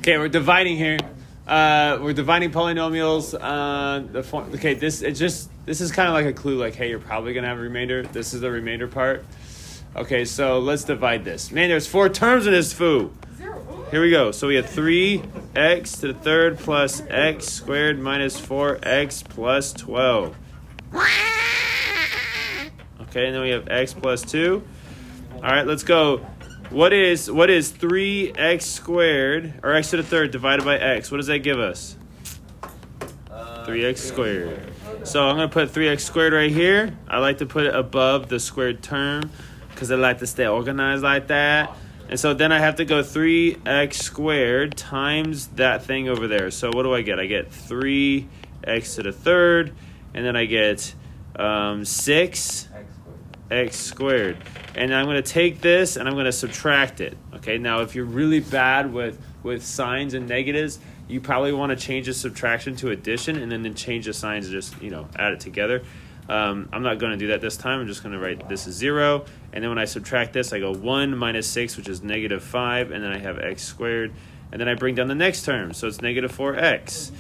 Okay, we're dividing here. We're dividing polynomials. This is kind of like a clue, like, hey, you're probably gonna have a remainder. This is the remainder part. Okay, so let's divide this. Man, there's 4 terms in this foo. Here we go. So we have 3x to the third plus x squared minus 4x plus 12. Okay, and then we have x plus 2. All right, let's go. What is 3x squared, or x to the third divided by x? What does that give us? 3x squared. So I'm going to put 3x squared right here. I like to put it above the squared term because I like to stay organized like that. And so then I have to go 3x squared times that thing over there. So what do I get? I get 3x to the third, and then I get 6x squared. And I'm going to take this and I'm going to subtract it. Okay, now if you're really bad with signs and negatives, you probably want to change the subtraction to addition and then change the signs and just, add it together. I'm not going to do that this time. I'm just going to write this is 0. And then when I subtract this, I go 1 minus 6, which is negative 5. And then I have x squared. And then I bring down the next term. So it's negative 4x.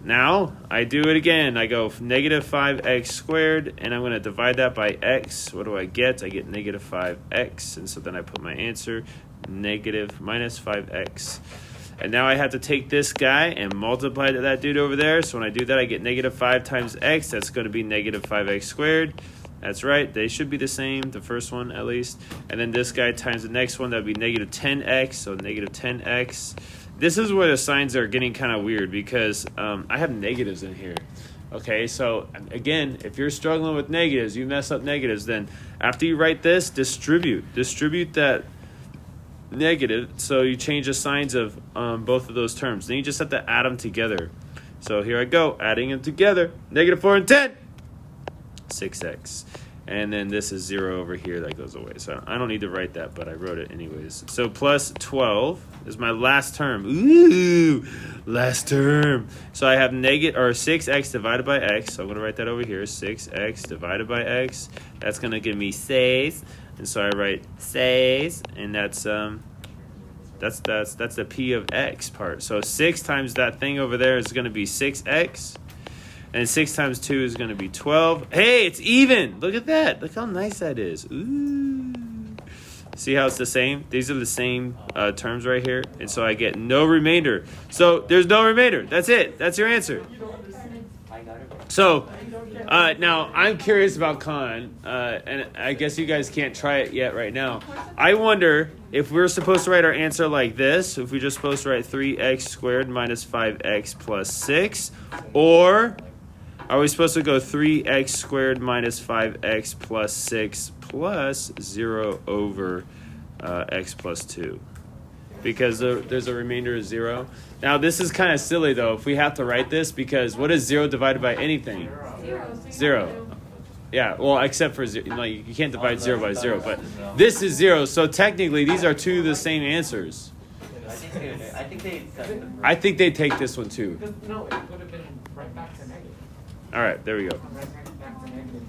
Now I do it again. I go negative 5x squared. And I'm going to divide that by x. What do I get? I get negative 5x. And so then I put my answer, negative minus 5x. And now I have to take this guy and multiply that dude over there. So when I do that, I get negative 5 times x. That's going to be negative 5x squared. That's right. They should be the same, the first one at least. And then this guy times the next one, that would be negative 10x. So negative 10x. This is where the signs are getting kind of weird because I have negatives in here. Okay, so again, if you're struggling with negatives, you mess up negatives, then after you write this, distribute that negative, so you change the signs of both of those terms. Then you just have to add them together. So here I go, adding them together. Negative 4 and 10. 6x. And then this is 0 over here. That goes away. So I don't need to write that, but I wrote it anyways. So plus 12 is my last term. Ooh, last term. So I have 6x divided by x. So I'm going to write that over here. 6x divided by x. That's going to give me 6. And so I write 6, and that's the p of x part. So 6 times that thing over there is going to be 6x, and 6 times 2 is going to be 12. Hey, it's even. Look at that. Look how nice that is. Ooh. See how it's the same? These are the same terms right here, and so I get no remainder. So there's no remainder. That's it. That's your answer. So now I'm curious about con, and I guess you guys can't try it yet right now. I wonder if we're supposed to write our answer like this, if we're just supposed to write 3x squared minus 5x plus 6, or are we supposed to go 3x squared minus 5x plus 6 plus 0 over x plus 2? Because there's a remainder of 0. Now, this is kind of silly, though, if we have to write this, because what is 0 divided by anything? 0. Yeah, well, except for 0. You can't divide 0 by 0, but this is 0. So technically, these are two of the same answers. I think they take this one, too. No, it would have been right back to negative. All right, there we go. Right back to negative.